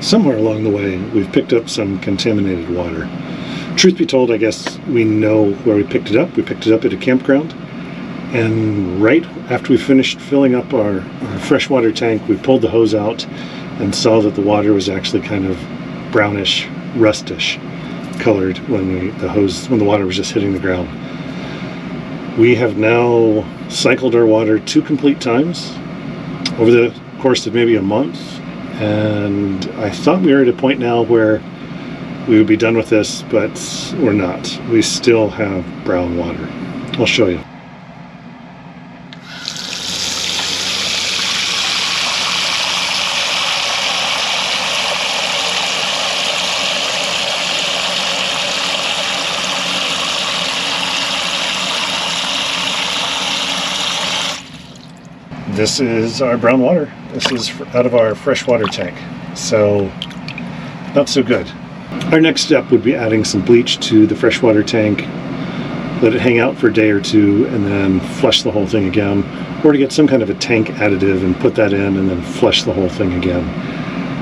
somewhere along the way, we've picked up some contaminated water. Truth be told, I guess we know where we picked it up. We picked it up at a campground, and right after we finished filling up our freshwater tank, we pulled the hose out and saw that the water was actually kind of brownish, rustish colored when the water was just hitting the ground. We have now cycled our water 2 complete times over the course of maybe a month, and I thought we were at a point now where we would be done with this, but we're not. We still have brown water. I'll show you. This is our brown water. This is out of our freshwater tank. So, not so good. Our next step would be adding some bleach to the freshwater tank, let it hang out for a day or two, and then flush the whole thing again, or to get some kind of a tank additive and put that in and then flush the whole thing again.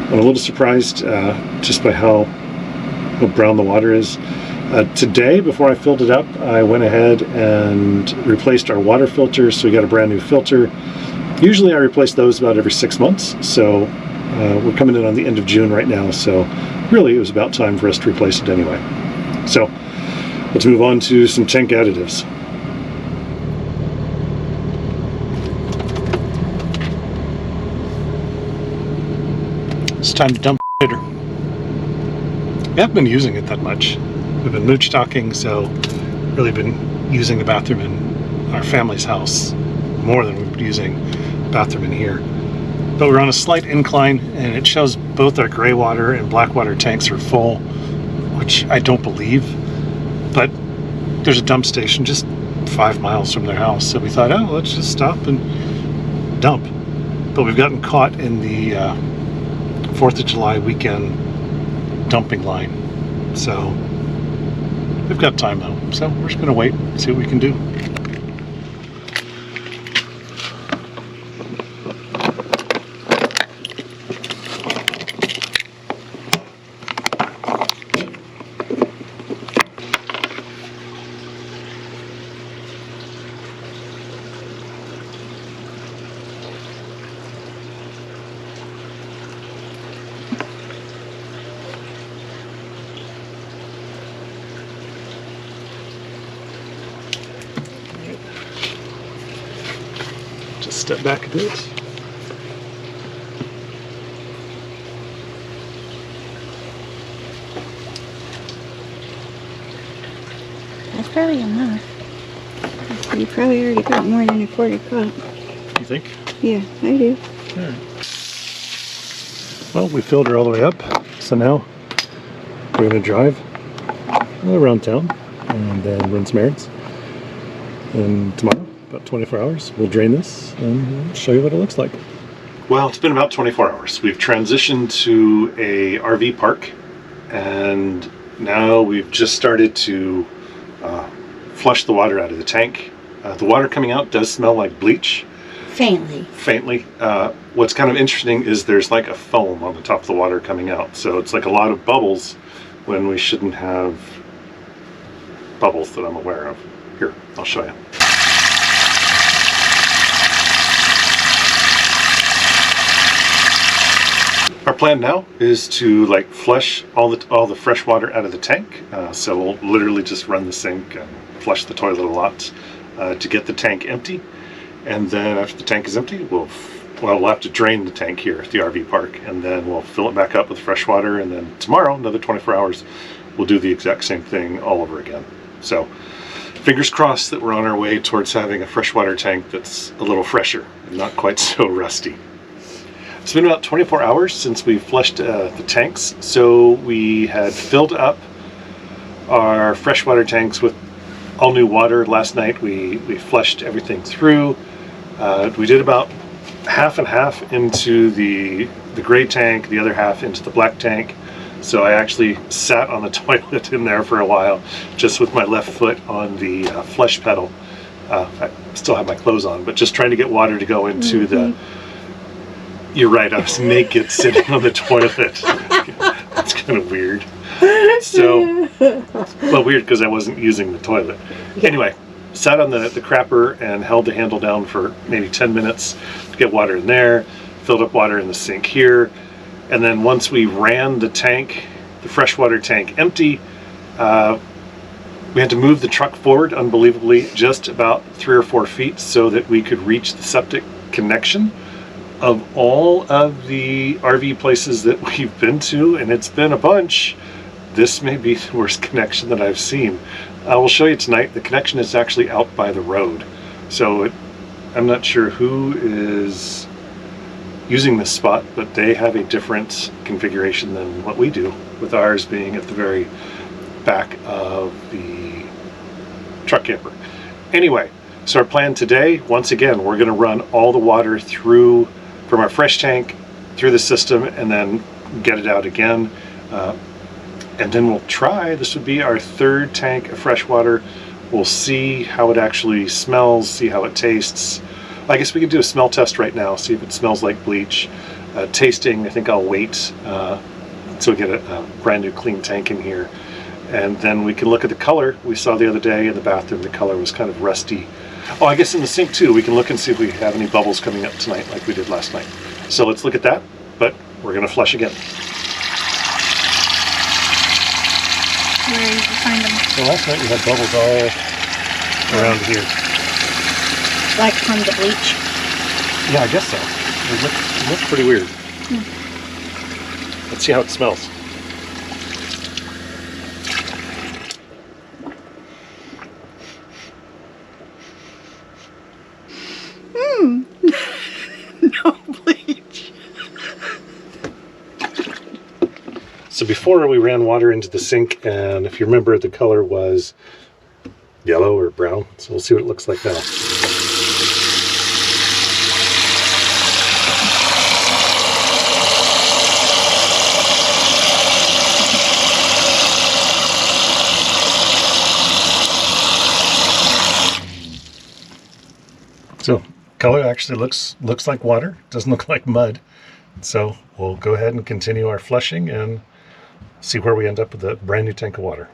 I'm a little surprised just by how brown the water is. Today, before I filled it up, I went ahead and replaced our water filter, so we got a brand new filter. Usually I replace those about every 6 months, so we're coming in on the end of June right now, so really it was about time for us to replace it anyway. So let's move on to some tank additives. It's time to dump it. We haven't been using it that much. We've been mooch talking, so really been using the bathroom in our family's house more than we've been using the bathroom in here. But we're on a slight incline, and it shows both our gray water and black water tanks are full, which I don't believe. But there's a dump station just 5 miles from their house, so we thought, oh, let's just stop and dump. But we've gotten caught in the 4th of July weekend dumping line, so we've got time though, so we're just gonna wait and see what we can do. Just step back a bit. That's probably enough. You probably already got more than a 1/4 cup. You think? Yeah, I do. Alright. Well, we filled her all the way up, so now we're going to drive around town and then run some errands. And tomorrow, about 24 hours, we'll drain this and show you what it looks like. Well, it's been about 24 hours. We've transitioned to a RV park, and now we've just started to flush the water out of the tank. The water coming out does smell like bleach. Faintly. Faintly. What's kind of interesting is there's like a foam on the top of the water coming out. So it's like a lot of bubbles when we shouldn't have bubbles that I'm aware of. Here, I'll show you. Our plan now is to flush all the fresh water out of the tank. So we'll literally just run the sink and flush the toilet a lot to get the tank empty. And then after the tank is empty, we'll have to drain the tank here at the RV park, and then we'll fill it back up with fresh water. And then tomorrow, another 24 hours, we'll do the exact same thing all over again. So fingers crossed that we're on our way towards having a freshwater tank that's a little fresher and not quite so rusty. It's been about 24 hours since we flushed the tanks, so we had filled up our freshwater tanks with all new water. Last night we flushed everything through. We did about half and half into the gray tank, the other half into the black tank. So I actually sat on the toilet in there for a while, just with my left foot on the flush pedal. I still have my clothes on, but just trying to get water to go into the... You're right, I was naked sitting on the toilet. That's kind of weird. So, well, weird because I wasn't using the toilet. Anyway, sat on the crapper and held the handle down for maybe 10 minutes to get water in there, filled up water in the sink here, and then once we ran the tank, the freshwater tank empty, we had to move the truck forward, unbelievably, just about 3 or 4 feet so that we could reach the septic connection. Of all of the RV places that we've been to, and it's been a bunch, this may be the worst connection that I've seen. I will show you tonight. The connection is actually out by the road. So I'm not sure who is using this spot, but they have a different configuration than what we do, with ours being at the very back of the truck camper. Anyway, so our plan today, once again, we're going to run all the water through from our fresh tank through the system and then get it out again. And then we'll try, this would be our 3rd tank of fresh water. We'll see how it actually smells, see how it tastes. I guess we could do a smell test right now, see if it smells like bleach. Tasting, I think I'll wait so we get a brand new clean tank in here. And then we can look at the color. We saw the other day in the bathroom, the color was kind of rusty. Oh, I guess in the sink too, we can look and see if we have any bubbles coming up tonight like we did last night. So let's look at that, but we're gonna flush again. Where did you find them? So last night we had bubbles all around here. Like from the bleach? Yeah, I guess so. It looked pretty weird. Let's see how it smells. No bleach. So before we ran water into the sink, and if you remember, the color was yellow or brown. So we'll see what it looks like now. So color actually looks like water. Doesn't look like mud. So we'll go ahead and continue our flushing and see where we end up with a brand new tank of water.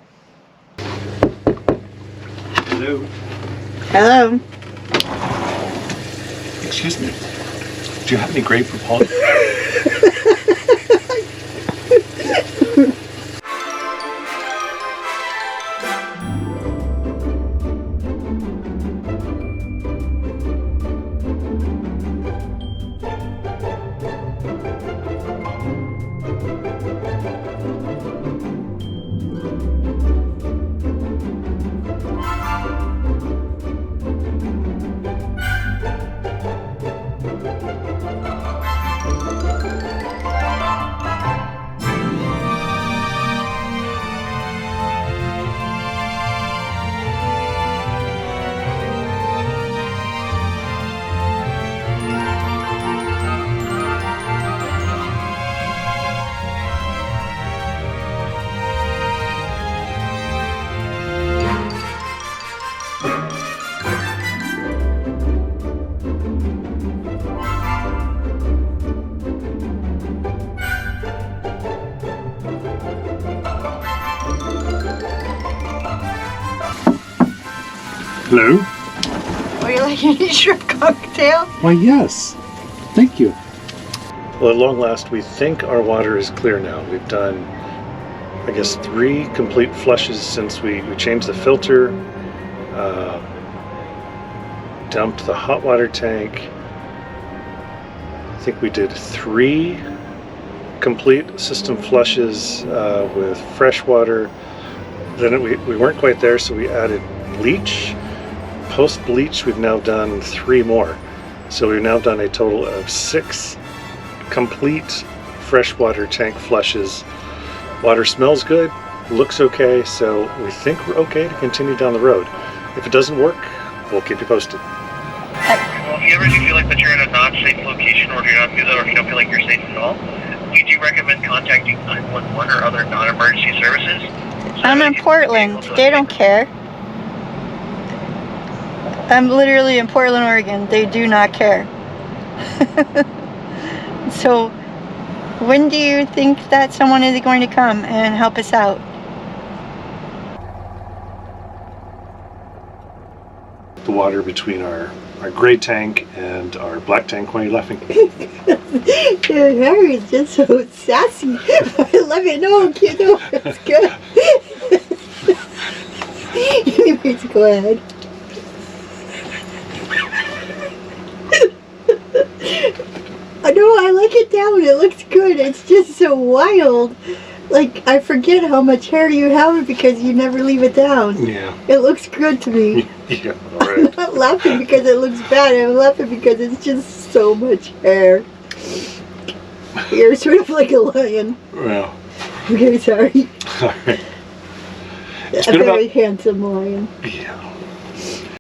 Hello. Hello. Excuse me. Do you have any grape for Polly? Hello? Would you like any shrimp cocktail? Why, yes. Thank you. Well, at long last, we think our water is clear now. We've done, I guess, 3 complete flushes since we changed the filter, dumped the hot water tank. I think we did 3 complete system flushes with fresh water. Then we weren't quite there, so we added bleach. Post bleach, we've now done 3 more. So we've now done a total of 6 complete freshwater tank flushes. Water smells good, looks okay, so we think we're okay to continue down the road. If it doesn't work, we'll keep you posted. Well, if you ever do feel like that you're in a not safe location, or if you don't feel like you're safe at all, we do recommend contacting 911 or other non-emergency services. I'm in Portland. They don't care. I'm literally in Portland, Oregon. They do not care. So When do you think that someone is going to come and help us out? The water between our gray tank and our black tank. Why are you laughing? Your hair is just so sassy. I love it. No, kid, no, it's good. Anyways, go ahead. I know, I like it down. It looks good. It's just so wild. Like, I forget how much hair you have because you never leave it down. Yeah. It looks good to me. Yeah, all right. I'm not laughing because it looks bad. I'm laughing because it's just so much hair. You're sort of like a lion. Well, Okay, sorry. all right. A very handsome lion. Yeah.